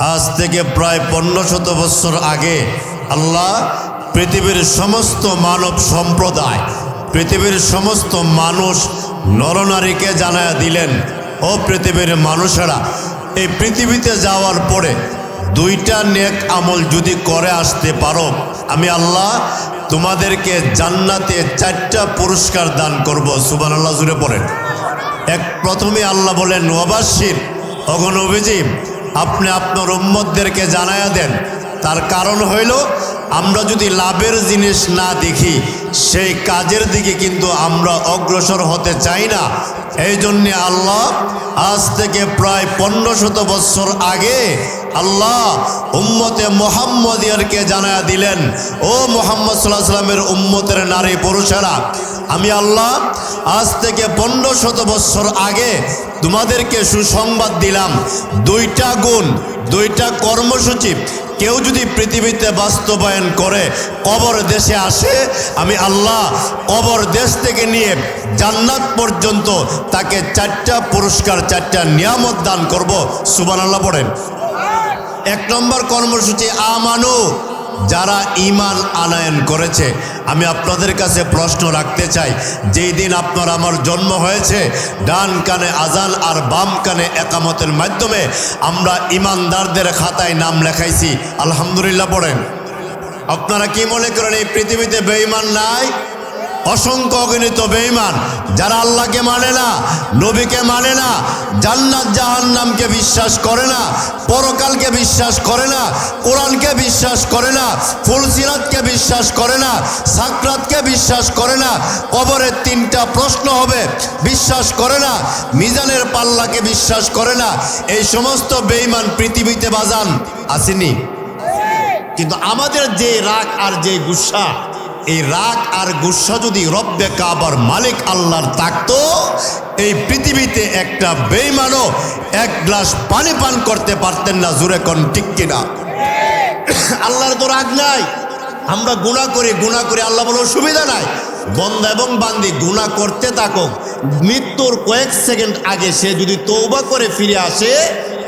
আজ থেকে প্রায় 1500 বছর আগে আল্লাহ পৃথিবীর সমস্ত মানব সম্প্রদায়, পৃথিবীর সমস্ত মানুষ নরনারীকে জানায়া দিলেন, ও পৃথিবীর মানুষেরা, এই পৃথিবীতে যাওয়ার পরে 2টা নেক আমল যদি করে আসতে পারো, আমি আল্লাহ তোমাদেরকে জান্নাতে 4টা পুরস্কার দান করব। সুবহানাল্লাহ জুড়ে পড়েন। প্রথমে আল্লাহ বলেন, ওয়াবাশির, ওগো নবীজি, আপনি আপনার উম্মতদেরকে জানায়া দেন। তার কারণ হইল, আমরা যদি লাভের জিনিস না দেখি সেই কাজের দিকে কিন্তু আমরা অগ্রসর হতে চাই না। এই জন্যে আল্লাহ আজ থেকে প্রায় 1500 বছর আগে আল্লাহ উম্মতে মুহাম্মদিয়ারকে জানায়া দিলেন, ও মুহাম্মদ সাল্লাল্লাহু আলাইহি সাল্লামের উম্মতের নারী পুরুষেরা, আমি আল্লাহ আজ থেকে 1500 বছর আগে তোমাদেরকে সুসংবাদ দিলাম, 2টা গুণ, 2টা কর্মসূচি কেউ যদি পৃথিবীতে বাস্তবায়ন করে কবর দেশে আসে, আমি আল্লাহ কবর দেশ থেকে নিয়ে জান্নাত পর্যন্ত তাকে 4টা পুরস্কার, 4টা নিয়ামত দান করব। সুবহানাল্লাহ পড়েন। 1 নম্বর কর্মসূচি আমানু, যারা ঈমান আনয়ন করেছে। আমি আপনাদের কাছে প্রশ্ন রাখতে চাই, যেই দিন আপনার আমার জন্ম হয়েছে, ডান কানে আজান আর বাম কানে একামতের মাধ্যমে আমরা ঈমানদারদের খাতায় নাম লেখাইছি, আলহামদুলিল্লাহ পড়েন। আপনারা কি মনে করেন এই পৃথিবীতে বেঈমান নাই? অসংখ্য অগণিত বেঈমান, যারা আল্লাহকে মানে না, নবীকে মানে না, জান্নাত জাহান্নামকে বিশ্বাস করে না, পরকালকে বিশ্বাস করে না, কোরআনকে বিশ্বাস করে না, ফুলসিরাতকে বিশ্বাস করে না, সাকরাতকে বিশ্বাস করে না, কবরের 3টা প্রশ্ন হবে বিশ্বাস করে না, মিজানের পাল্লাকে বিশ্বাস করে না। এই সমস্ত বেঈমান পৃথিবীতে বাজান আসেনি। কিন্তু আমাদের যে রাগ আর যে গুসা, এই রাগ আর গুসা যদি রব্বে কাবার মালিক আল্লাহর থাকতো, এই পৃথিবীতে একটা বেঈমানও 1 গ্লাস পানি পান করতে পারতেন না। জোরে কোন ঠিক কিনা? আল্লাহর তো রাগ নাই, আমরা গুনাহ করি, আল্লাহ বলে সুবিধা নাই। বন্দা এবং বান্দি গুনাহ করতে থাকুক, মৃত্যুর কয়েক সেকেন্ড আগে সে যদি তওবা করে ফিরে আসে,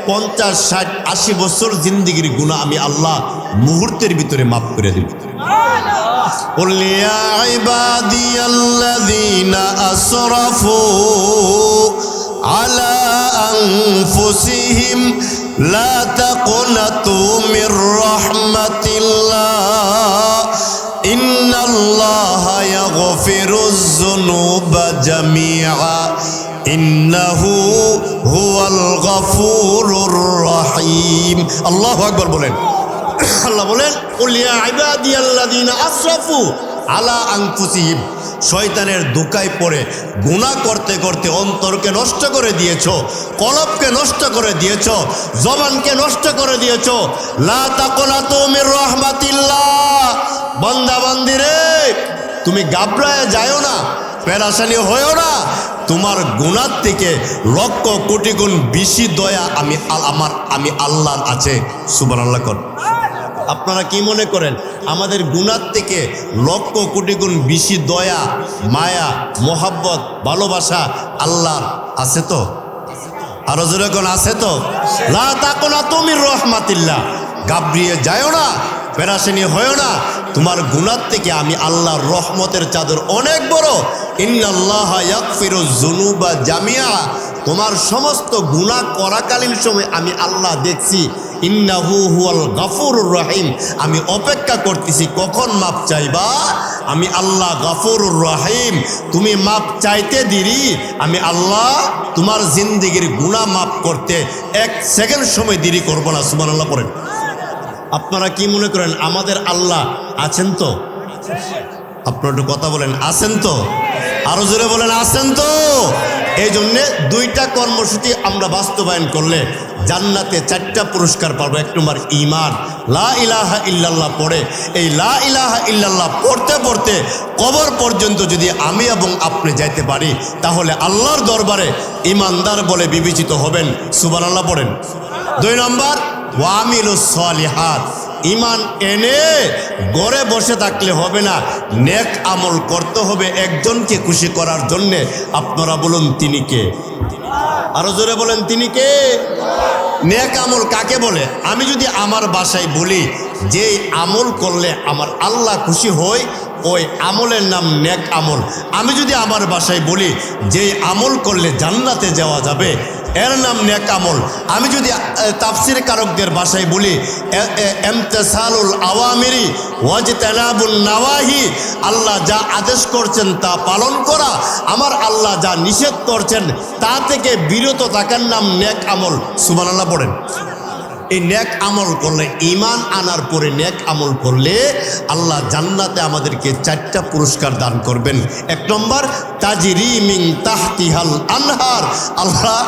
50, 60, 80 বছর জিন্দেগির গুনাহ আমি আল্লাহ মুহূর্তের ভিতরে মাফ করে দিব। قل يا عبادي الذين أسرفوا على أنفسهم لا تقنطوا من رحمة الله إن الله يغفر الذنوب جميعا إنه هو الغفور الرحيم। الله أكبر বলেন। আল্লাহ বলেন, কুল ইয়া ইবাদিয়াল্লাযীনা আসরাফু আলা আনফুসিহিম, শয়তানের ধোঁকায় পড়ে গুনাহ করতে করতে অন্তরকে নষ্ট করে দিয়েছো, কলবকে নষ্ট করে দিয়েছো, জবানকে নষ্ট করে দিয়েছো। লা তাকুনাতু মির রাহমাতিল্লাহ, বান্দা বান্দি রে, তুমি ঘাবড়ায় যাও না, পেরেশানি হয়ো না। তোমার গুনাহ থেকে লক্ষ কোটি গুণ বেশি দয়া আমি আল্লাহর আছে। সুবহানাল্লাহ কর। আপনারা কি মনে করেন আমাদের গুনাহ থেকে লক্ষ কোটি গুণ বেশি দয়া, মায়া, মোহাব্বত, ভালোবাসা আল্লাহর আছে তো? আরো জোরে কোন আছে তো? লা তাকুনাতু মির রাহমাতিল্লাহ, ঘাবড়িয়ে যাও না, পেরেশানি হয়ো না। তোমার গুনাহ থেকে আমি আল্লাহর রহমতের চাদর অনেক বড়। ইন্নাল্লাহা ইয়াগফিরুয যুনুবা জামিআ, তোমার সমস্ত গুনাহ করাকালীন সময় আমি আল্লাহ দেখছি। ইন্নাহু হুয়াল গাফুরুর রহিম, আমি অপেক্ষা করতেছি কখন মাপ চাইবা। আমি আল্লাহ গাফুরুর রহিম, তুমি মাপ চাইতে দেরি, আমি আল্লাহ তোমার জিন্দেগির গুনাহ মাপ করতে 1 সেকেন্ড সময় দেরি করব না। সুবহানাল্লাহ পড়েন। আপনারা কি মনে করেন আমাদের আল্লাহ আছেন তো? আপনারা একটু কথা বলেন, আছেন তো? আরো জোরে বলেন, আছেন তো? এই জন্যে 2টা কর্মসূচি আমরা বাস্তবায়ন করলে জান্নাতে 4টা পুরস্কার পাবো। 1 নম্বর ঈমান, লা ইলাহা ইল্লাল্লাহ পড়ে, এই লা ইলাহা ইল্লাল্লাহ পড়তে পড়তে কবর পর্যন্ত যদি আমি এবং আপনি যাইতে পারি, তাহলে আল্লাহর দরবারে ঈমানদার বলে বিবেচিত হবেন। সুবহানাল্লাহ পড়েন। 2 নম্বর ওয়ামিলুস সালিহাত, ঈমান এনে ঘরে বসে থাকলে হবে না, নেক আমল করতে হবে একজনকে খুশি করার জন্যে। আপনারা বলুন তিনি কে? আরো জোরে বলেন, তিনি কে? নেক আমল কাকে বলে? আমি যদি আমার ভাষায় বলি যে আমল করলে আমার আল্লাহ খুশি হয়, ওই আমলের নাম নেক আমল। আমি যদি আমার ভাষায় বলি যে আমল করলে জান্নাতে যাওয়া যাবে, এর নাম নেক আমল। আমি যদি তাফসির কারকদের ভাষায় বলি ইমতিসালুল আওয়ামিরি ওয়াজতানাবুন নাওয়াহি, আল্লাহ যা আদেশ করছেন তা পালন করা, আমার আল্লাহ যা নিষেধ করছেন তা থেকে বিরত থাকার নাম নেক আমল। সুবহানাল্লাহ পড়েন। এই নেক আমল করলে, ঈমান আনার পরে নেক আমল করলে আল্লাহ জান্নাতে আমাদেরকে 4টা পুরস্কার দান করবেন। 1 নম্বর, তাজরি মিন তাহতিহাল আনহার, আল্লাহ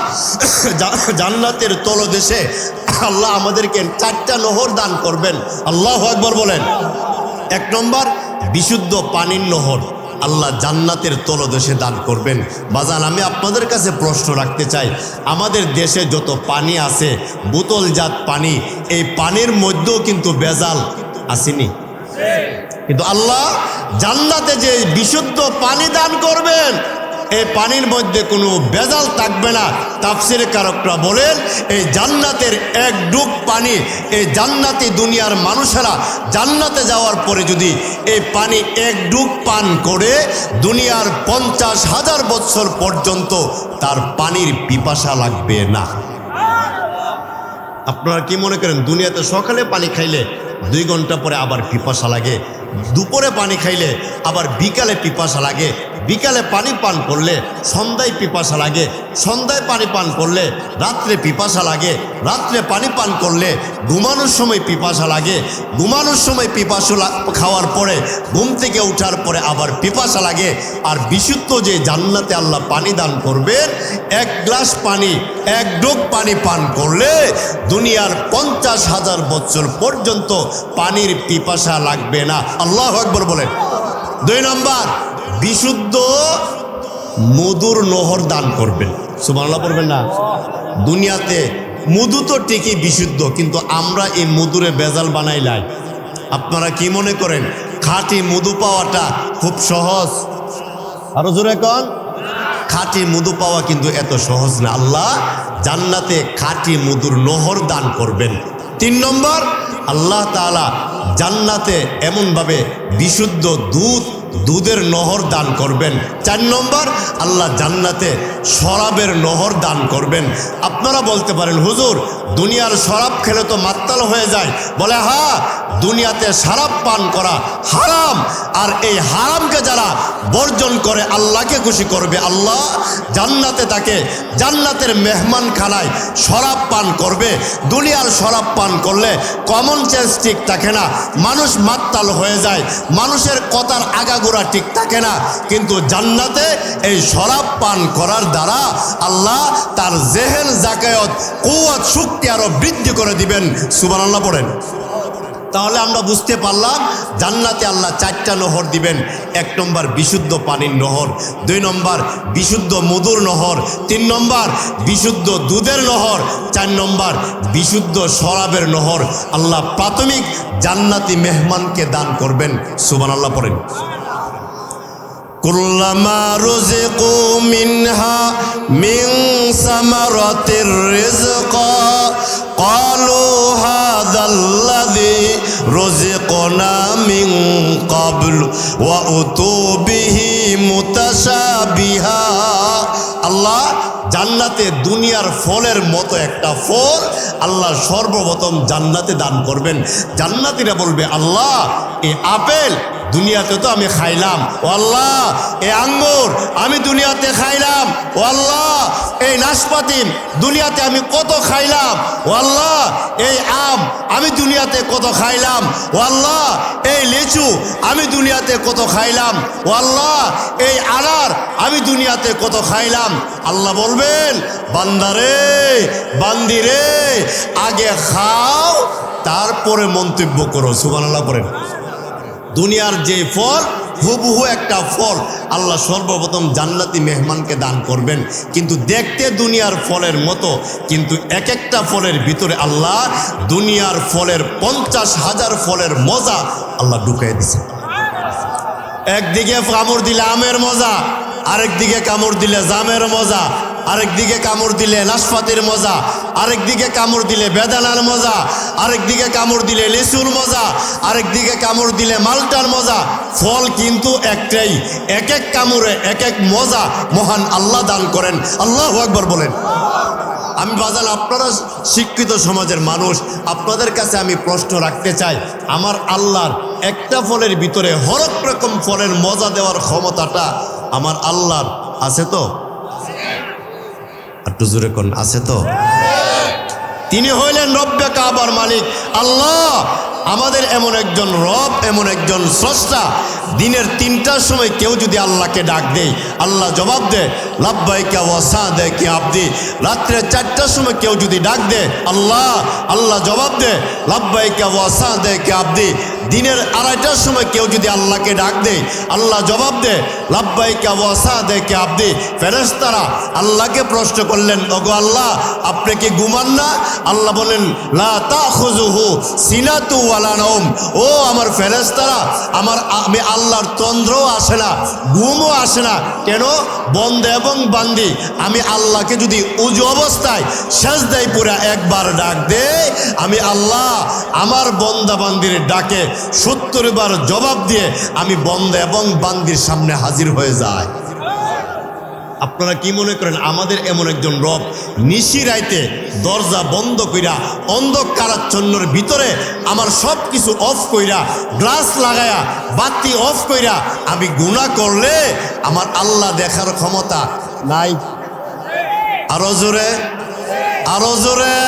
জান্নাতের তলদেশে আল্লাহ আমাদেরকে 4টা নহর দান করবেন। আল্লাহু আকবার বলেন। 1 নম্বর, বিশুদ্ধ পানির নহর আল্লাহ জান্নাতের তলদেশে দান করবেন। বাজান, আমি আপনাদের কাছে প্রশ্ন রাখতে চাই, আমাদের দেশে যত পানি আছে বোতলজাত পানি, এই পানির মধ্যেও কিন্তু ভেজাল আসেনি, কিন্তু আল্লাহ জান্নাতে যে বিশুদ্ধ পানি দান করবেন এই পানির মধ্যে কোনো ভেজাল থাকবে না। তাফসিরে কারকরা বলেন এই জান্নাতের এক ডুব পানি, এই জান্নাতি দুনিয়ার মানুষেরা জান্নাতে যাওয়ার পরে যদি এই পানি এক ডুব পান করে দুনিয়ার 50,000 বছর পর্যন্ত তার পানির পিপাসা লাগবে না। আপনারা কি মনে করেন দুনিয়াতে সকালে পানি খাইলে 2 ঘন্টা পরে আবার পিপাসা লাগে, দুপুরে পানি খাইলে আবার বিকালে পিপাসা লাগে, বিকালে পানি পান করলে সন্ধ্যায় পিপাসা লাগে, সন্ধ্যায় পানি পান করলে রাত্রে পিপাসা লাগে, রাত্রে পানি পান করলে ঘুমানোর সময় পিপাসা লাগে, ঘুমানোর সময় পিপাসা খাওয়ার পরে ঘুম থেকে ওঠার পরে আবার পিপাসা লাগে। আর বিশুদ্ধ যে জান্নাতে আল্লাহ পানি দান করবেন, 1 গ্লাস পানি, 1 ডোক পানি পান করলে দুনিয়ার 50,000 বছর পর্যন্ত পানির পিপাসা লাগবে না। আল্লাহু আকবার বলেন। 2 নম্বর, বিশুদ্ধ মধুর নহর দান করবেন। সুবহানাল্লাহ পড়বেন না? দুনিয়াতে মধু তো ঠিকই বিশুদ্ধ, কিন্তু আমরা এই মধুরে ভেজাল বানাইলাই। আপনারা কি মনে করেন খাঁটি মধু পাওয়াটা খুব সহজ? আরো জোরে কোন? খাঁটি মধু পাওয়া কিন্তু এত সহজ না। আল্লাহ জান্নাতে খাঁটি মধুর নহর দান করবেন। 3 নম্বর, আল্লাহ তাআলা জান্নাতে এমনভাবে বিশুদ্ধ দুধের নহর দান করবেন। 4 নম্বর, আল্লাহ জান্নাতে শরাবের নহর দান করবেন। আপনারা বলতে পারেন হুজুর দুনিয়ার শরাব খেলে তো মাতাল হয়ে যায়। বলে হ্যাঁ, দুনিয়াতে শরাব পান করা হারাম, আর এই হারামকে যারা বর্জন করে আল্লাহকে খুশি করবে, আল্লাহ জান্নাতে তাকে জান্নাতের মেহমান খানায় শরাব পান করবে। দুনিয়ার শরাব পান করলে কমন সেন্স ঠিক থাকে না, মানুষ মাতাল হয়ে যায়, মানুষের কথার আগাগোড়া ঠিক থাকে না। কিন্তু জান্নাতে এই শরাব পান করার দ্বারা আল্লাহ তার জেহেন, জাকায়াত, কুওয়াত, শক্তি আরো বৃদ্ধি করে দিবেন। সুবহানাল্লাহ পড়েন। তাহলে আমরা বুঝতে পারলাম জান্নাতে আল্লাহ 4টা নহর দিবেন। 1 নম্বর বিশুদ্ধ পানির নহর, 2 নম্বর বিশুদ্ধ মধুর নহর, 3 নম্বর বিশুদ্ধ দুধের নহর, 4 নম্বর বিশুদ্ধ শরাবের নহর আল্লাহ প্রাথমিক জান্নাতি মেহমানকে দান করবেন। সুবহানাল্লাহ পড়েন। কুল্লামা রুজিকু মিনহা মিন সামারাতির রিজকা ক্বালু হাযাল্লাযী রুজিকনা মিন ক্বাবল ওয়া উতু বিহি মুতাশাবিহা। আল্লাহ জান্নাতে দুনিয়ার ফলের মতো একটা ফল আল্লাহ সর্বপ্রথম জান্নাতে দান করবেন। জান্নাতীরা বলবে আল্লাহ এই আপেল দুনিয়াতে তো আমি খাইলাম, ও আল্লাহ এই আঙ্গুর আমি দুনিয়াতে খাইলাম, ও আল্লাহ এই নাশপাতি দুনিয়াতে আমি কত খাইলাম, ও আল্লাহ এই আম আমি দুনিয়াতে কত খাইলাম, ও আল্লাহ এই লিচু আমি দুনিয়াতে কত খাইলাম, ও আল্লাহ এই আনার আমি দুনিয়াতে কত খাইলাম। আল্লাহ বলবেন বান্দারে, বান্দিরে, আগে খাও তারপরে মন্তব্য করো। সুবহানাল্লাহ পড়েন। দুনিয়ার যে ফল হুবহু একটা ফল আল্লাহ সর্বপ্রথম জান্নাতি মেহমানকে দান করবেন, কিন্তু দেখতে দুনিয়ার ফলের মতো, কিন্তু এক একটা ফলের ভিতরে আল্লাহ দুনিয়ার ফলের 50,000 ফলের মজা আল্লাহ ঢুকাই দিছে। একদিকে কামড় দিলে আমের মজা, আরেক দিকে কামড় দিলে জামের মজা, আরেকদিকে কামড় দিলে নাশপাতির মজা, আরেকদিকে কামড় দিলে বেদানার মজা, আরেকদিকে কামড় দিলে লিচুর মজা, আরেকদিকে কামড় দিলে মালটার মজা। ফল কিন্তু একটাই, এক এক কামড়ে এক এক মজা মহান আল্লাহ দান করেন। আল্লাহু আকবার বলেন। আমি বাজান, আপনারা শিক্ষিত সমাজের মানুষ, আপনাদের কাছে আমি প্রশ্ন রাখতে চাই, আমার আল্লাহর একটা ফলের ভিতরে হরেক রকম ফলের মজা দেওয়ার ক্ষমতাটা আমার আল্লাহর আছে তো? একটু জোরে কোন আছে তো? তিনি হইলেন রব্বে কাবার মালিক আল্লাহ। আমাদের এমন একজন রব, এমন একজন স্রষ্টা, দিনের 3টার সময় কেউ যদি আল্লাহকে ডাক দেয়, আল্লাহ জবাব দেয় লাব্বাইকা ওয়া সাদাকা আবদি। রাত্রে 4টার সময় কেউ যদি ডাক দেয় আল্লাহ, আল্লাহ জবাব দেয় লাব্বাইকা ওয়া সাদাকা আবদি। দিনের 2:30টার সময় কেউ যদি আল্লাহকে ডাক দেয়, আল্লাহ জবাব দেয় লাব্বাইকা ওয়া সাদাকা আবদি। ফেরেশতারা আল্লাহকে প্রশ্ন করলেন, ওগো আল্লাহ, আপনি কি ঘুমান না? আল্লাহ বলেন লা তাখুযুহু সিনাতু ওয়ালা নাওম। ও আমার ফেরেশতারা, আমি আল্লাহর তন্দ্রও আসে না, ঘুমও আসে না। কেন? বন্দা এবং বান্দি আমি আল্লাহকে যদি উজু অবস্থায় সেজদায় পুরা একবার ডাক দেই, আমি আল্লাহ আমার বন্দা বান্দির ডাকে 70 বার জবাব দিয়ে আমি বন্দা এবং বান্দির সামনে হাজির হয়ে যায়। আপনারা কি মনে করেন আমাদের এমন একজন রব নিশি রাইতে দরজা বন্ধ কইরা অন্ধকারাচ্ছন্নর ভিতরে আমার সব কিছু অফ কইরা গ্লাস লাগায়া বাতি অফ কইরা আমি গুনাহ করলে আমার আল্লাহ দেখার ক্ষমতা নাই? আরো জোরে, আরো জোরে।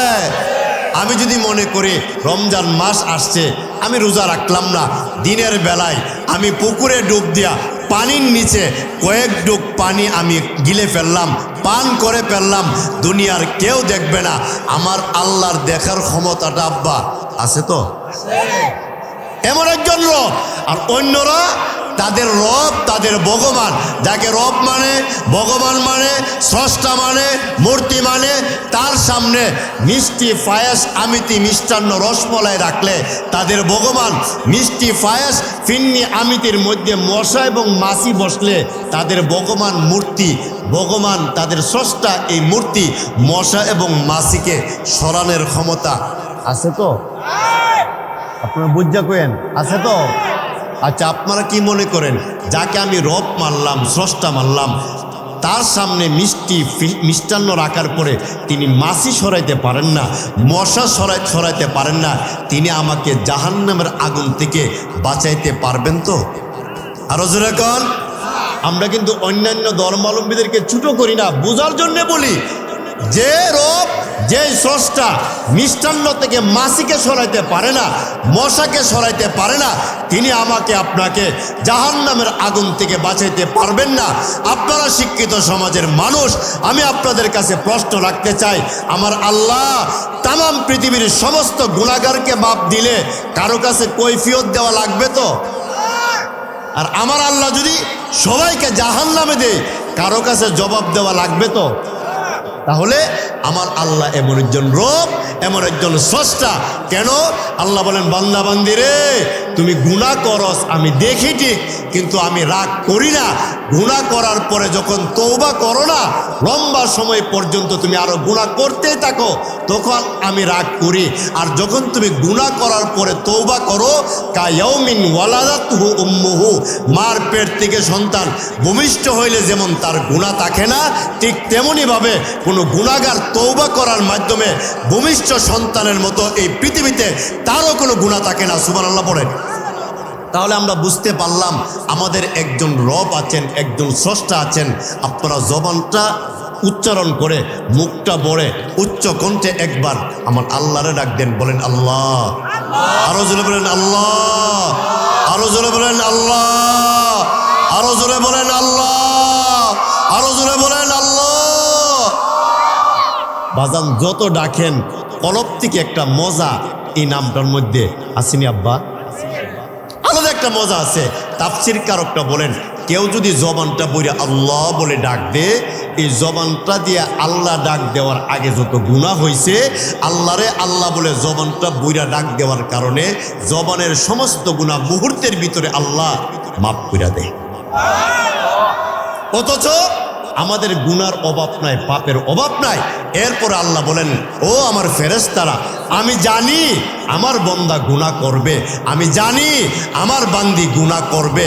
আমি যদি মনে করি রমজান মাস আসছে, আমি রোজা রাখলাম না, দিনের বেলায় আমি পুকুরে ডুব দিয়া পানির নিচে কয়েক ডুব পানি আমি গিলে ফেললাম, পান করে ফেললাম, দুনিয়ার কেউ দেখবে না, আমার আল্লাহর দেখার ক্ষমতাটা আব্বা আছে তো? এমন একজন রব। আর অন্যরা তাদের রব, তাদের ভগবান, যাকে রব মানে, ভগবান মানে, স্রষ্টা মানে, মূর্তি মানে, তার সামনে মিষ্টি পায়েস আমিতি মিষ্টান্ন রসমলাই রাখলে তাদের ভগবান, মিষ্টি পায়েস ফিন্নি আমিতির মধ্যে মশা এবং মাছি বসলে তাদের ভগবান মূর্তি, ভগবান তাদের স্রষ্টা এই মূর্তি মশা এবং মাছিকে সরানোর ক্ষমতা আছে তো? আপনারা বুঝা কইেন আছে তো? আচ্ছা, আপনারা কি মনে করেন যাকে আমি রব মানলাম, স্রষ্টা মানলাম, তার সামনে মিষ্টান্ন রাখার পরে তিনি মাছি সরাইতে পারেন না, মশা সরাইতে পারেন না, তিনি আমাকে জাহান্নামের আগুন থেকে বাঁচাইতে পারবেন তো? আরো জোরে কোন। আমরা কিন্তু অন্যান্য ধর্মাবলম্বীদেরকে ছোট করি না, বোঝার জন্য বলি, যে রব, যে স্রষ্টা মিষ্টান্ন থেকে মাছিকে সরাইতে পারে না, মশাকে সরাইতে পারে না, তিনি আমাকে আপনাকে জাহান্নামের আগুন থেকে বাঁচাইতে পারবেন না। আপনারা শিক্ষিত সমাজের মানুষ, আমি আপনাদের কাছে প্রশ্ন রাখতে চাই, আমার আল্লাহ তামাম পৃথিবীর সমস্ত গুনাহগারকে মাপ দিলে কারো কাছে কৈফিয়ত দেওয়া লাগবে তো? আর আমার আল্লাহ যদি সবাইকে জাহান্নামে দেয় কারো কাছে জবাব দেওয়া লাগবে তো? তাহলে আমার আল্লাহ এমন একজন রব, এমন একজন স্রষ্টা। কেন? আল্লাহ বলেন বান্দা বান্দি রে, তুমি গুনাহ করস আমি দেখি ঠিক, কিন্তু আমি রাগ করি না। গুনাহ করার পরে যখন তওবা করো না, লম্বা সময় পর্যন্ত তুমি আরো গুনাহ করতেই থাকো, তখন আমি রাগ করি। আর যখন তুমি গুনাহ করার পরে তওবা করো, কায়াউমিন ওয়ালাদাতহু উম্মুহু, মার পেট থেকে সন্তান ভূমিষ্ঠ হইলে যেমন তার গুনাহ থাকে না, ঠিক তেমনিভাবে কোনো গুনাহগার তওবা করার মাধ্যমে ভূমিষ্ঠ সন্তানের মতো এই পৃথিবীতে তারও কোনো গুনাহ থাকে না। সুবহানাল্লাহ পড়েন। তাহলে আমরা বুঝতে পারলাম আমাদের একজন রব আছেন, একজন স্রষ্টা আছেন। আপনারা জবানটা উচ্চারণ করে, মুখটা বড়ে, উচ্চ কণ্ঠে একবার আমার আল্লাহরে ডাক দেন, বলেন আল্লাহ। আরো জোরে বলেন আল্লাহ, আরো জোরে বলেন আল্লাহ, আরো জোরে বলেন আল্লাহ, আরো জোরে বলেন আল্লাহ। বাজান যত ডাকেন কলব থেকে একটা মজা এই নামটার মধ্যে আসেনি আব্বা? আলাদা একটা মজা আছে। তাফসীর কারকটা বলেন, কেউ যদি জবানটা বইরা আল্লাহ বলে ডাক দে, এই জবানটা দিয়ে আল্লাহ ডাক দেওয়ার আগে যত গুনাহ হয়েছে, আল্লাহরে আল্লাহ বলে জবানটা বইরা ডাক দেওয়ার কারণে জবানের সমস্ত গুনাহ মুহূর্তের ভিতরে আল্লাহ মাফ কইরা দেয়। অথচ আমাদের গুনার অভাব নাই, পাপের অভাব নাই। এরপর আল্লাহ বলেন, ও আমার ফেরেশতারা, আমি জানি আমার বন্দা গুনাহ করবে, আমি জানি আমার বান্দি গুনাহ করবে,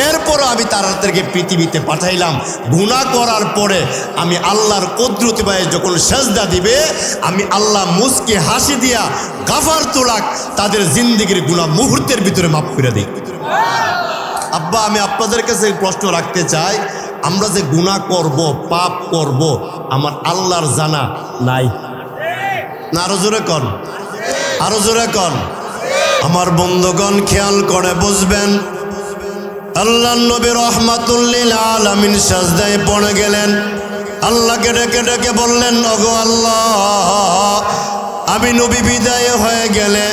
এরপর আমি তাদেরকে পৃথিবীতে পাঠাইলাম। গুনাহ করার পরে আমি আল্লাহর কুদরতি ভাই যখন সেজদা দিবে, আমি আল্লাহ মুস্কি হাসি দিয়া গাফার তুলাক, তাদের জিন্দেগির গুনাহ মুহূর্তের ভিতরে মাফ করে দিই। আব্বা, আমি আপনাদের কাছে প্রশ্ন রাখতে চাই, আমরা যে গুনাহ করব, পাপ করব, আমার আল্লাহর জানা নাই না? আরো জোরে কন, আরো জোরে কন। আমার বন্ধুগণ খেয়াল করে বুঝবেন, আল্লাহর নবী রাহমাতুল লিল আলামিন সাজদায় পড়ে গেলেন, আল্লাহকে ডেকে ডেকে বললেন, ওগো আল্লাহ, আমি নবী বিদায় হয়ে গেলে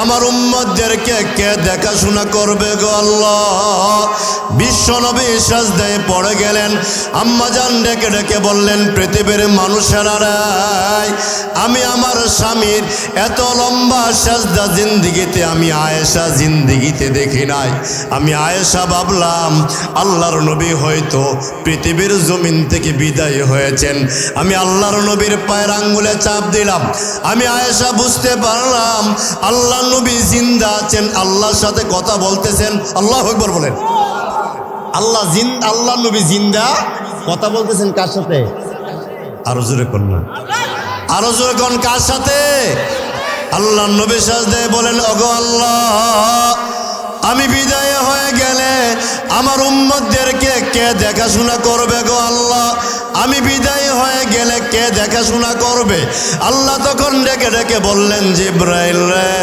আমার উম্মতদেরকে কে দেখাশোনা করবে গো আল্লাহ? বিশ্ব নবী সাজদায় পড়ে গেলেন, আম্মাজান ডেকে ডেকে বললেন, পৃথিবীর মানুষেরা রে, আমি আমার স্বামীর এত লম্বা সাজদা জিন্দিগিতে আমি আয়েশা জিন্দিগিতে দেখি নাই। আমি আয়েশা ভাবলাম আল্লাহর নবী হয়তো পৃথিবীর জমিন থেকে বিদায় হয়েছেন। আমি আল্লাহর নবীর পায়ের আঙ্গুলে চাপ দিলাম, আমি আয়েশা বুঝতে পারলাম আল্লাহ নবী জিন্দা আছেন, আল্লাহর সাথে কথা বলতেছেন। আল্লাহু আকবার বলেন। আল্লাহ নবী জিন্দা, কথা বলতেছেন কার সাথে? আরো জোরে কোন না, আরো জোরে কোন, কার সাথে? আল্লাহ নবী সাজদায় বলেন, ওগো আল্লাহ, আমি বিদায় হয়ে গেলে আমার উম্মতদেরকে কে দেখাশোনা করবে গো আল্লাহ? আমি বিদায় হয়ে গেলে কে দেখাশোনা করবে? আল্লাহ তখন ডেকে ডেকে বললেন, জিব্রাইল রে,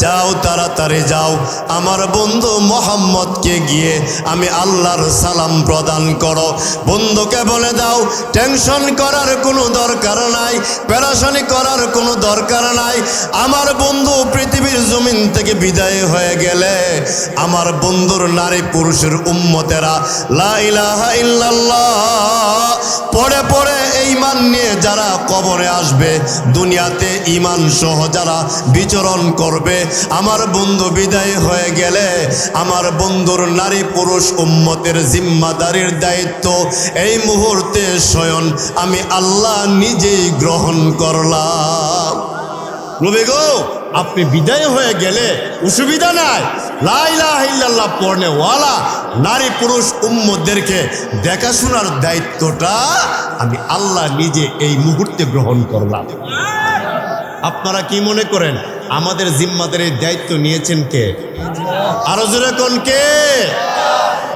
যাও তাড়াতাড়ি যাও, আমার বন্ধু মোহাম্মদকে গিয়ে আমি আল্লাহর সালাম প্রদান করো। বন্ধুকে বলে দাও, টেনশন করার কোনো দরকার নাই, পেরেশানি করার কোনো দরকার নাই। আমার বন্ধু পৃথিবীর জমিন থেকে বিদায় হয়ে গেলে আমার বন্ধুর নারী পুরুষের উম্মতেরা লা ইলাহা ইল্লাল্লাহ পড়ে পড়ে ঈমান নিয়ে যারা কবরে আসবে, দুনিয়াতে ঈমান সহ যারা বিচরণ করবে, আমার বন্ধু বিদায় হয়ে গেলে আমার বন্ধুর নারী পুরুষ উম্মতের জিম্মাদারির দায়িত্ব এই মুহূর্তে স্বয়ং আমি আল্লাহ নিজেই গ্রহণ করলাম। নবী গো, আপনি বিদায় হয়ে গেলে অসুবিধা নাই, লা ইলাহা ইল্লাল্লাহ পড়নে ওয়ালা নারী পুরুষ উম্মতদেরকে দেখাশোনার দায়িত্বটা আমি আল্লাহ নিজে এই মুহূর্তে গ্রহণ করলাম। আপনারা কি মনে করেন আমাদের জিম্মাদারির দায়িত্ব নিয়েছেন কে? আরো জোরে কোন কে?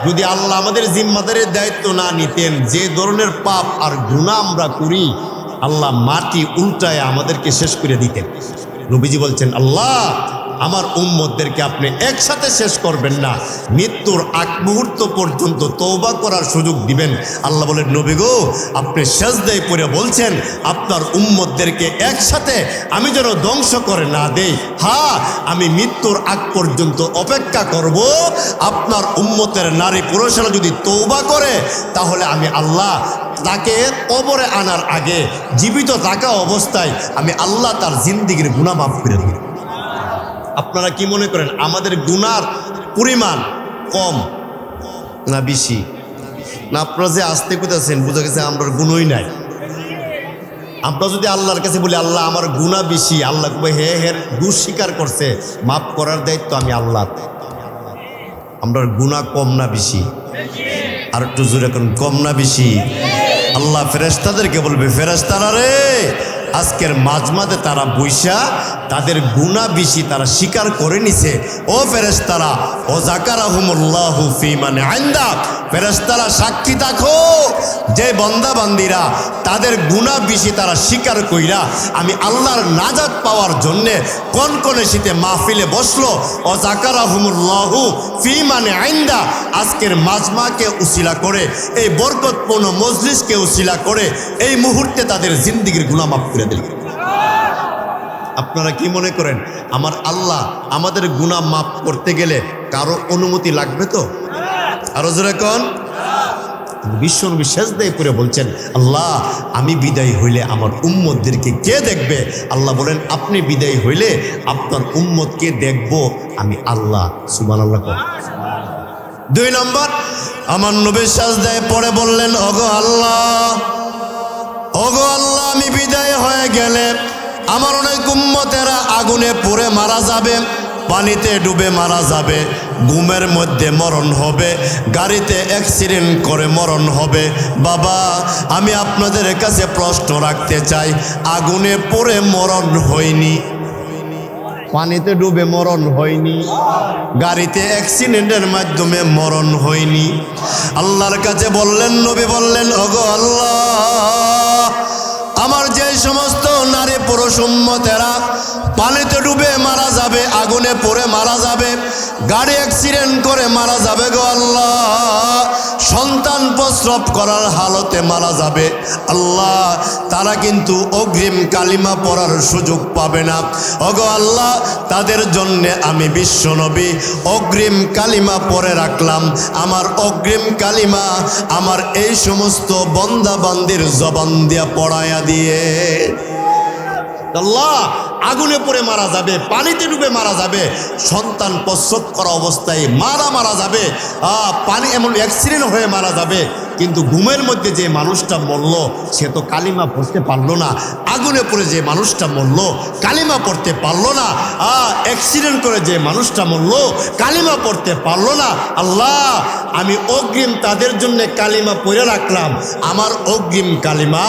যদি আল্লাহ আমাদের জিম্মাদারির দায়িত্ব না নিতেন, যে ধরনের পাপ আর গুনাহ আমরা করি, আল্লাহ মাটি উল্টায় আমাদেরকে শেষ করে দিতেন। নবীজি বলছেন, আল্লাহ আমার উম্মতদেরকে আপনি একসাথে শেষ করবেন না, মৃত্যুর আগ মুহূর্ত পর্যন্ত তওবা করার সুযোগ দিবেন। আল্লাহ বলেন, নবী গো, আপনি সেজদায় পড়ে বলছেন আপনার উম্মতদেরকে একসাথে আমি যেন ধ্বংস করে না দেই। হ্যাঁ, আমি মৃত্যুর আগ পর্যন্ত অপেক্ষা করব, আপনার উম্মতের নারী পুরুষেরা যদি তওবা করে তাহলে আমি আল্লাহ তাকে কবরে আনার আগে জীবিত থাকা অবস্থায় আমি আল্লাহ তার জিন্দেগির গুনাহ মাফ করে দেব। আপনারা কি মনে করেন আমাদের গুনার পরিমাণ কম না বেশি? না আপনারা যে আসতে কোথাছেন, বুঝা গেছে আমরা গুণই নাই। আমরা যদি আল্লাহর কাছে বলি, আল্লাহ আমার গুনাহ বেশি, আল্লাহ হে হের দোষ স্বীকার করছে, মাফ করার দায়িত্ব আমি আল্লাহ। আমরা গুনাহ কম না বেশি? আর একটু জোরে এখন, কম না বেশি? আল্লাহ ফেরেশতাদেরকে বলবে, ফেরেশতারা রে, আজকের মাঝমাঝে তারা বৈশা তাদের গুনাহ বেশি তারা স্বীকার করে নিছে। ও ফেরেশতারা, ও যাকারাহুমুল্লাহু ফি মান ইনদা, ফেরেশতারা সাক্ষী থাকো, যে বান্দা বান্দিরা তাদের গুনাহ বেশি তারা স্বীকার কইরা আমি আল্লাহর নাজাত পাওয়ার জন্যে কনকনে শীতে মাহফিলে বসলো, ও যাকারাহুমুল্লাহু ফি মান ইনদা, আজকের মাজমাকে উসিলা করে, এই বরকতপূর্ণ মজলিসকে উসিলা করে এই মুহূর্তে তাদের জিন্দেগির গুনাহ মাফ করে দিল। আপনারা কি মনে করেন আমার আল্লাহ আমাদের গুনাহ মাফ করতে গেলে কারো অনুমতি লাগবে তো? আরো জোরে কোন? বিশ্বনবী সেজদায় পড়ে বলছেন, আল্লাহ আমি বিদায় হইলে আমার উম্মতদেরকে কে দেখবে? আল্লাহ বলেন, আপনি বিদায় হইলে আপনার উম্মতকে দেখব আমি আল্লাহ। সুবহানাল্লাহ। 2 নম্বর, আমার নবী সাজদায় পড়ে বললেন, ওগো আল্লাহ, ওগো আল্লাহ, আমি বিদায় হয়ে গেলে আমার অনেক উম্মতেরা আগুনে পুড়ে মারা যাবে, পানিতে ডুবে মারা যাবে, ঘুমের মধ্যে মরণ হবে, গাড়িতে অ্যাক্সিডেন্ট করে মরণ হবে। বাবা, আমি আপনাদের কাছে প্রশ্ন রাখতে চাই, আগুনে পুড়ে মরণ হয়নি, পানিতে ডুবে মরণ হয়নি, গাড়িতে অ্যাক্সিডেন্টের মাধ্যমে মরণ হয়নি। আল্লাহর কাছে বললেন, নবী বললেন, ওগো আল্লাহ, আমার যে সমস্ত নারী পুরুষ উম্মতেরা পানিতে ডুবে মারা যাবে, আগুনে পড়ে মারা যাবে, গাড়ি অ্যাক্সিডেন্ট করে মারা যাবে গো আল্লাহ, সন্তান প্রসব করার হালতে মারা যাবে আল্লাহ, তারা কিন্তু অগ্রিম কালিমা পড়ার সুযোগ পাবে না। ওগো আল্লাহ, তাদের জন্যে আমি বিশ্বনবী অগ্রিম কালিমা পড়ে রাখলাম। আমার অগ্রিম কালিমা আমার এই সমস্ত বন্দা বান্দির জবান দিয়া পড়ায়া দিয়ে। আল্লাহ, আগুনে পড়ে মারা যাবে, পানিতে ডুবে মারা যাবে, সন্তান প্রসব করা অবস্থায় মারা যাবে, পানি এমন অ্যাক্সিডেন্ট হয়ে মারা যাবে, কিন্তু ঘুমের মধ্যে যে মানুষটা মরল সে তো কালিমা পড়তে পারলো না, আগুনে পড়ে যে মানুষটা মরল কালিমা পড়তে পারলো না, অ্যাক্সিডেন্ট করে যে মানুষটা মরল কালিমা পড়তে পারলো না। আল্লাহ, আমি অগ্রিম তাদের জন্য কালিমা পড়ে রাখলাম। আমার অগ্রিম কালিমা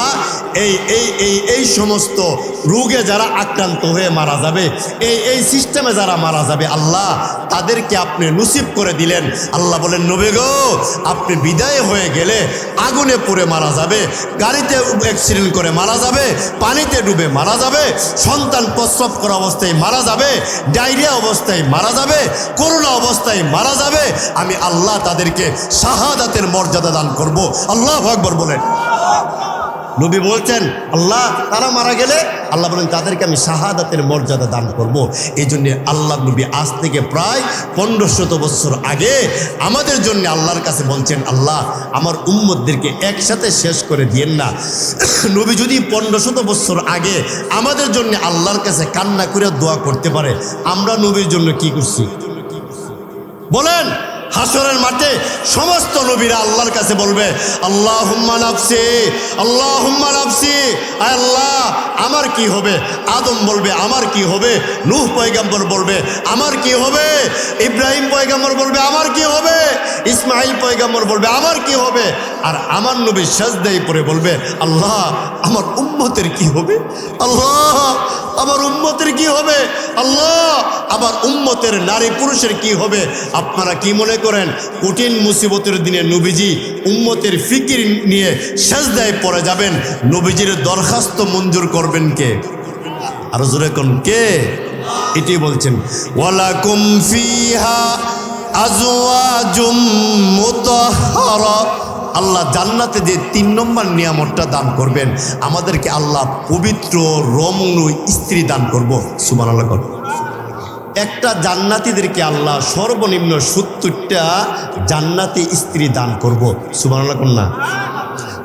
এই সমস্ত রোগে যারা আক্রান্ত হয়ে মারা যাবে, এই সিস্টেমে যারা মারা যাবে, আল্লাহ তাদেরকে আপনি নসিব করে দিলেন। আল্লাহ বলেন, নবী গো, আপনি বিদায় হয়ে গেলে আগুনে পুড়ে মারা যাবে, গাড়িতে অ্যাক্সিডেন্ট করে মারা যাবে, পানিতে ডুবে মারা যাবে, সন্তান প্রসব করা অবস্থায় মারা যাবে, ডায়রিয়া অবস্থায় মারা যাবে, করোনা অবস্থায় মারা যাবে, আমি আল্লাহ তাদেরকে শাহাদাতের মর্যাদা দান করব। আল্লাহু আকবার বলেন। নবী বলছেন, আল্লাহ তারা মারা গেলে আল্লাহ বলেন তাদেরকে আমি শাহাদাতের মর্যাদা দান করব। এই জন্যে আল্লাহ নবী আজ থেকে প্রায় 1500 বছর আগে আমাদের জন্য আল্লাহর কাছে বলছেন, আল্লাহ আমার উম্মতদেরকে একসাথে শেষ করে দিয়েন না। নবী যদি 1500 বছর আগে আমাদের জন্য আল্লাহর কাছে কান্না করে দোয়া করতে পারে, আমরা নবীর জন্য কি করছি বলেন? হাসরের মাঠে সমস্ত নবীরা আল্লাহর কাছে বলবে, আল্লাহুম্মা নাফসি, আল্লাহুম্মা নাফসি, আয় আল্লাহ আমার কি হবে? আদম বলবে আমার কি হবে? নূহ পয়গম্বর বলবে আমার কি হবে? ইব্রাহিম পয়গম্বর বলবে আমার কি হবে? ইসমাইল পয়গম্বর বলবে আমার কি হবে? আর আমার নবী সাজদায় পড়ে বলবে, আল্লাহ আমার উম্মতের কি হবে? আল্লাহ আমার উম্মতের কি হবে? আল্লাহ আমার উম্মতের নারী পুরুষের কি হবে? আপনারা কি মনে করেন কঠিন মুসিবতের দিনে নবীজি উম্মতের ফিকির নিয়ে সাজদায় পড়ে যাবেন? নবীজির দরখাস্ত মঞ্জুর করবেন কে? আরো জোরে কোন কে? এটি বলছেন, ওয়ালাকুম ফিহা আজওয়াজুম মুতাহহারা। আল্লাহ জান্নাতে যে 3 নম্বর নিয়ামতটা দান করবেন, আমাদেরকে আল্লাহ পবিত্র রমণী স্ত্রী দান করব। সুবহানাল্লাহ। একটা জান্নাতীদেরকে আল্লাহ সর্বনিম্ন 70টা জান্নাতি স্ত্রী দান করব। সুবহানাল্লাহ না?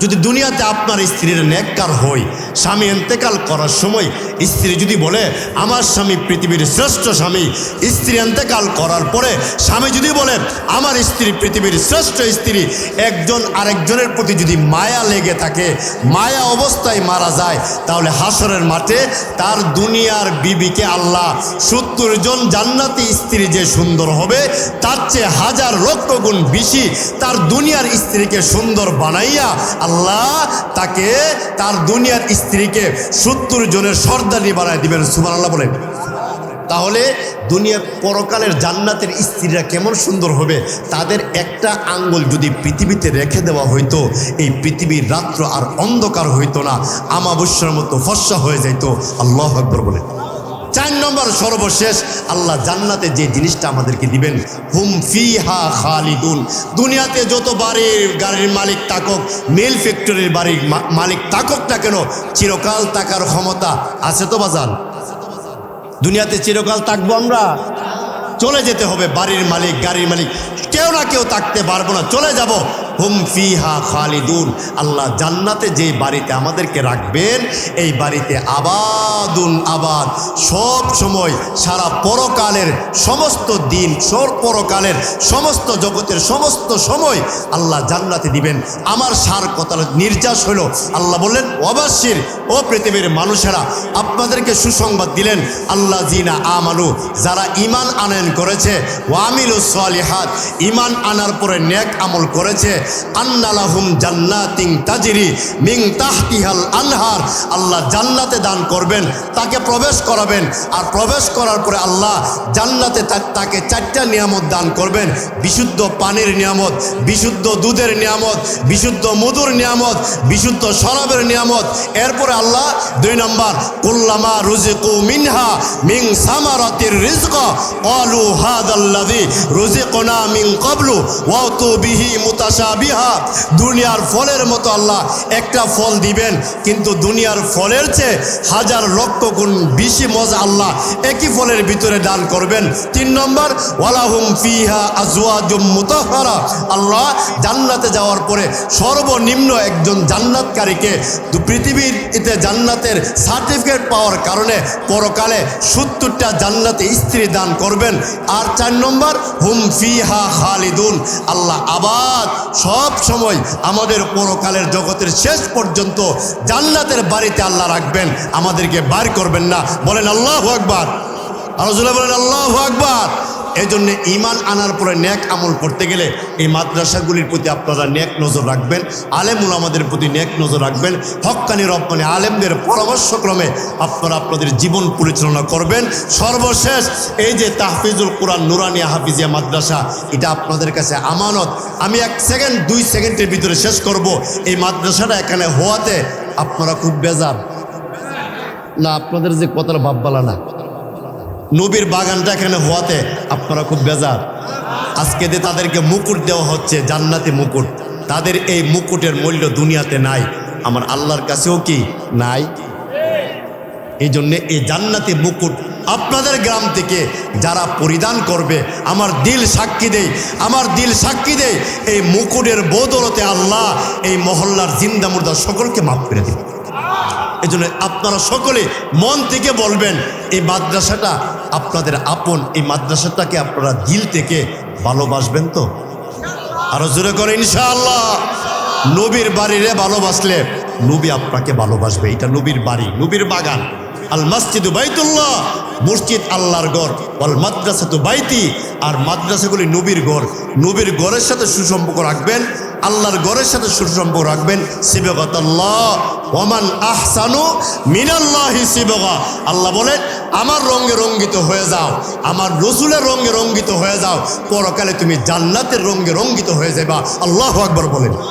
যদি দুনিয়াতে আপনার স্ত্রীর নেককার হয়, স্বামী ইন্তেকাল করার সময় স্ত্রী যদি বলে আমার স্বামী পৃথিবীর শ্রেষ্ঠ স্বামী, স্ত্রী ইন্তেকাল করার পরে স্বামী যদি বলে আমার স্ত্রী পৃথিবীর শ্রেষ্ঠ স্ত্রী, একজন আরেকজনের প্রতি যদি মায়া লেগে থাকে, মায়া অবস্থায় মারা যায়, তাহলে হাসরের মাঠে তার দুনিয়ার বিবিকে আল্লাহ 70 জন জান্নাতি স্ত্রী যে সুন্দর হবে, তার চেয়ে 1000 লক্ষ গুণ বেশি তার দুনিয়ার স্ত্রীকে সুন্দর বানাইয়া আল্লাহ তাকে তার দুনিয়ার স্ত্রীকে 70 জনের সর্দারি বানায় দিবেন। সুবহানাল্লাহ বলেন। তাহলে দুনিয়ার পরকালের জান্নাতের স্ত্রীরা কেমন সুন্দর হবে? তাদের একটা আঙ্গুল যদি পৃথিবীতে রেখে দেওয়া হইতো, এই পৃথিবীর রাত্র আর অন্ধকার হইতো না, আমাবস্যার মতো ফর্সা হয়ে যাইত। আল্লাহু আকবার বলেন। 4 নম্বর সর্বশেষ, আল্লাহ জান্নাতে যে জিনিসটা আমাদেরকে দিবেন, হুম ফিহা খালিদুন। দুনিয়াতে যত গাড়ির মালিক থাকুক, মিল ফ্যাক্টরির বাড়ির মালিক থাকুক না কেন, চিরকাল থাকার ক্ষমতা আছে তো বাজান? দুনিয়াতে চিরকাল থাকবো আমরা? চলে যেতে হবে। বাড়ির মালিক, গাড়ির মালিক, কেউ না কেউ থাকতে পারবো না, চলে যাব। হুম ফিহা খালিদুন। আল্লাহ জান্নাতে যে বাড়িতে আমাদেরকে রাখবেন, এই বাড়িতে আবাদুন আবাদ, সব সময় সারা পরকালের সমস্ত দিন, পরকালের সমস্ত জগতের সমস্ত সময় আল্লাহ জান্নাতে দিবেন। আমার সার কথা নির্যাস হলো, আল্লাহ বললেন ওয়াবাশির, ও পৃথিবীর মানুষেরা আপনাদেরকে সুসংবাদ দিলেন, আল্লাহ জিনা আমানু, যারা ঈমান আনয়ন করেছে, ওয়ামিলুস সালিহাত, ঈমান আনার পরে নেক আমল করেছে, আন্না লাহুম জান্নাতিন তাজরি মিন তাহতিহাল আনহার, আল্লাহ জান্নাতে দান করবেন, তাকে প্রবেশ করাবেন। আর প্রবেশ করার পরে আল্লাহ জান্নাতে তাকে 4টা নিয়ামত দান করবেন, বিশুদ্ধ পানির নিয়ামত, বিশুদ্ধ দুধের নিয়ামত, বিশুদ্ধ মধুর নিয়ামত, বিশুদ্ধ শরাবের নিয়ামত। এরপরে আল্লাহ 2 নম্বর, কুল্লামা রুজিকু মিনহা মিন সামারাতির রিজকা ক্বালু হাদাল্লাযী রুজিকনা মিন ক্বাবলু ওয়াতু বিহি মুতাশাবিহা, দুনিয়ার ফলের মতো আল্লাহ একটা ফল দিবেন, কিন্তু দুনিয়ার ফলের চেয়ে 1000 লক্ষ গুণ বেশি মজা আল্লাহ একই ফলের ভিতরে দান করবেন। 3 নম্বর, ওয়ালাহুম ফিহা আজওয়াজুম মুতাহহারা, আল্লাহ জান্নাতে যাওয়ার পরে সর্বনিম্ন একজন জান্নাতকারীকে পৃথিবীর এতে জান্নাতের সার্টিফিকেট পাওয়ার কারণে পরকালে 70টা জান্নাতে স্ত্রী দান করবেন। আর 4 নম্বর, হুম ফিহা খালিদুন, আল্লাহ আবাদ সব সময় আমাদের পরকালের জগতের শেষ পর্যন্ত জান্নাতের বাড়িতে আল্লাহ রাখবেন, আমাদেরকে বার করবেন না। বলেন আল্লাহু আকবার, আর জোরে বলেন আল্লাহু আকবার। এই জন্যে ঈমান আনার পরে নেক আমল করতে গেলে এই মাদ্রাসাগুলির প্রতি আপনারা নেক নজর রাখবেন, আলেম উলামাদের প্রতি নেক নজর রাখবেন, হক্কানি রব্বানি আলেমদের পরামর্শক্রমে আপনারা আপনাদের জীবন পরিচালনা করবেন। সর্বশেষ এই যে তাহফিজুল কোরআন নুরানিয়া হাফিজিয়া মাদ্রাসা, এটা আপনাদের কাছে আমানত। আমি 1 সেকেন্ড 2 সেকেন্ডের ভিতরে শেষ করব। এই মাদ্রাসাটা এখানে হওয়াতে আপনারা খুব বেজার না? আপনাদের যে কথাটা ভাববালা না, নবীর বাগানটা এখানে হওয়াতে আপনারা খুব বেজার। আজকে যে তাদেরকে মুকুট দেওয়া হচ্ছে, জান্নাতি মুকুট, তাদের এই মুকুটের মূল্য দুনিয়াতে নাই, আমার আল্লাহর কাছেও কি নাই? এই জন্যে এই জান্নাতি মুকুট আপনাদের গ্রাম থেকে যারা পরিধান করবে, আমার দিল সাক্ষী দেয়, আমার দিল সাক্ষী দেয়, এই মুকুটের বদৌলতে আল্লাহ এই মহল্লার জিন্দা মুর্দা সকলকে মাফ করে দেবে। এই জন্য আপনারা সকলে মন থেকে বলবেন, এই মাদ্রাসাটা আপনাদের আপন, এই মাদ্রাসাটাকে আপনারা দিল থেকে ভালোবাসবেন তো? আরো জোরে করে ইনশাআল্লাহ। নবীর বাড়িরে ভালোবাসলে নবী আপনাকে ভালোবাসবে। এটা নবীর বাড়ি, নবীর বাগান। আল মসজিদু বাইতুল্লাহ, মসজিদ আল্লাহর ঘর, ওয়াল মাদ্রাসাতু বাইতি, আর মাদ্রাসাগুলি নবীর ঘর। নবীর ঘরের সাথে সুসম্পর্ক রাখবেন, আল্লাহর ঘরের সাথে সুসম্পর্ক রাখবেন। সিবগাতাল্লাহ ওয়ামান আহসানু মিনাল্লাহি সিবগা, আল্লাহ বলেন আমার রঙে রঙ্গিত হয়ে যাও, আমার রসুলের রঙে রঙ্গিত হয়ে যাও, পরকালে তুমি জান্নাতের রঙে রঙ্গিত হয়ে যাবা। আল্লাহু আকবার বলেন।